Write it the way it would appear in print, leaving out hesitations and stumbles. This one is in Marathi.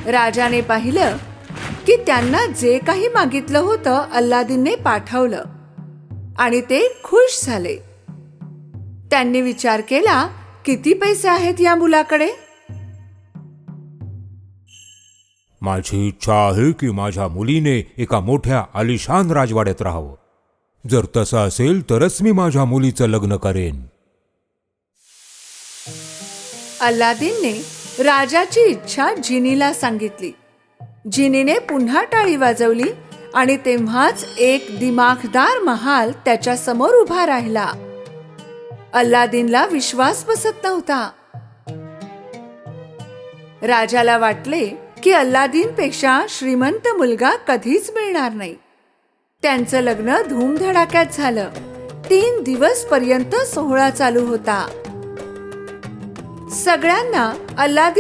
राजाने पाहिलं की त्यांना जे काही मागितलं होतं अल्लादीनने पाठवलं आणि ते खुश झाले. त्यांनी विचार केला, किती पैसे आहेत या मुलाकडे? माझी इच्छा आहे की माझ्या मुलीने एका मोठ्या आलिशान राजवाड्यात राहावं. जर तसं असेल तरच मी माझ्या मुलीचं लग्न करेन. अल्लादीनने राजाची इच्छा जिनीला सांगितली. जिनीने पुन्हा टाळी वाजवली आणि तेव्हाच एक दिमाखदार महाल त्याच्या समोर उभा राहिला. अल्लादीनला विश्वास बसत नव्हता. राजाला वाटले की अल्लादीनपेक्षा श्रीमंत मुलगा कधीच मिळणार नाही. त्यांचं लग्न धूमधडाक्यात झालं. 3 दिवस पर्यंत सोहळा चालू होता. सगळ्यांना अल्लादीन